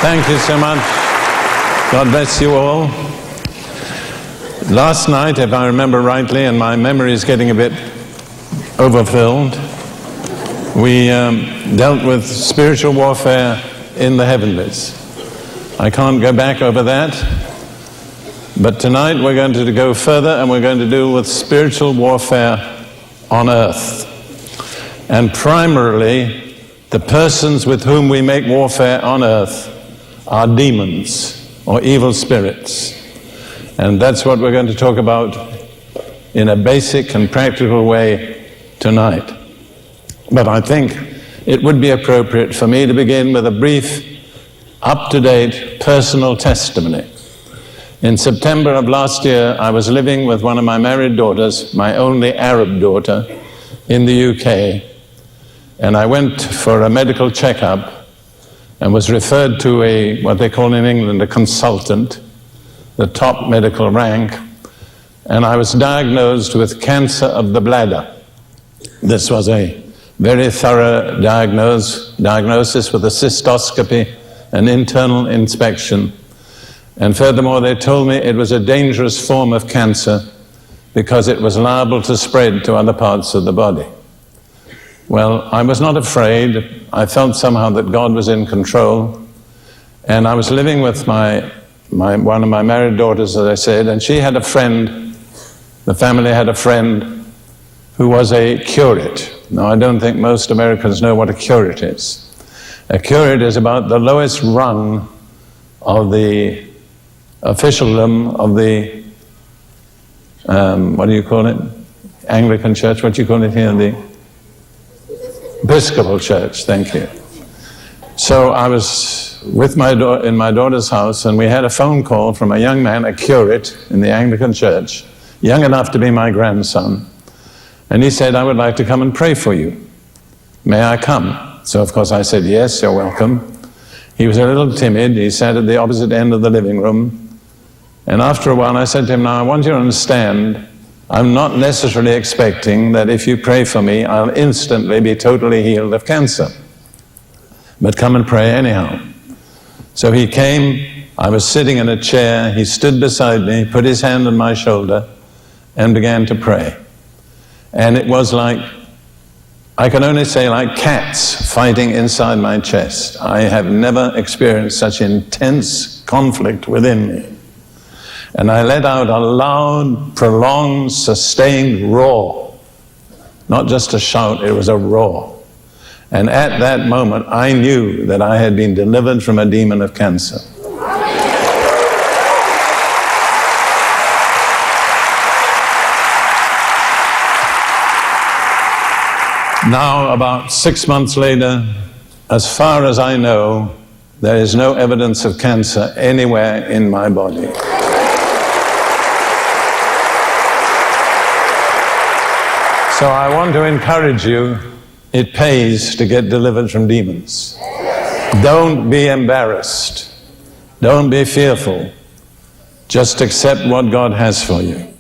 Thank you so much. God bless you all. Last night, if I remember rightly, and my memory is getting a bit overfilled, we dealt with spiritual warfare in the heavenlies. I can't go back over that, but tonight we're going to go further and we're going to deal with spiritual warfare on earth. And primarily, the persons with whom we make warfare on earth are demons or evil spirits. And that's what we're going to talk about in a basic and practical way tonight. But I think it would be appropriate for me to begin with a brief, up-to-date personal testimony. In September of last year, I was living with one of my married daughters, my only Arab daughter, in the UK. And I went for a medical checkup and was referred to what they call in England a consultant, the top medical rank, and I was diagnosed with cancer of the bladder. This was a very thorough diagnosis with a cystoscopy, an internal inspection, and furthermore they told me it was a dangerous form of cancer because it was liable to spread to other parts of the body. Well, I was not afraid. I felt somehow that God was in control, and I was living with one of my married daughters, as I said, and she had a friend, the family had a friend who was a curate. Now, I don't think most Americans know what a curate is. A curate is about the lowest rung of the officialdom of the, what do you call it? Anglican Church, what do you call it here? The Episcopal Church, thank you. So I was with in my daughter's house, and we had a phone call from a young man, a curate in the Anglican Church, young enough to be my grandson. And he said, I would like to come and pray for you. May I come? So of course I said, yes, you're welcome. He was a little timid. He sat at the opposite end of the living room. And after a while I said to him, now I want you to understand, I'm not necessarily expecting that if you pray for me, I'll instantly be totally healed of cancer. But come and pray anyhow. So he came, I was sitting in a chair, he stood beside me, put his hand on my shoulder, and began to pray. And it was like, I can only say like cats fighting inside my chest. I have never experienced such intense conflict within me. And I let out a loud, prolonged, sustained roar. Not just a shout, it was a roar. And at that moment, I knew that I had been delivered from a demon of cancer. Now, about 6 months later, as far as I know, there is no evidence of cancer anywhere in my body. So I want to encourage you, it pays to get delivered from demons. Don't be embarrassed. Don't be fearful. Just accept what God has for you.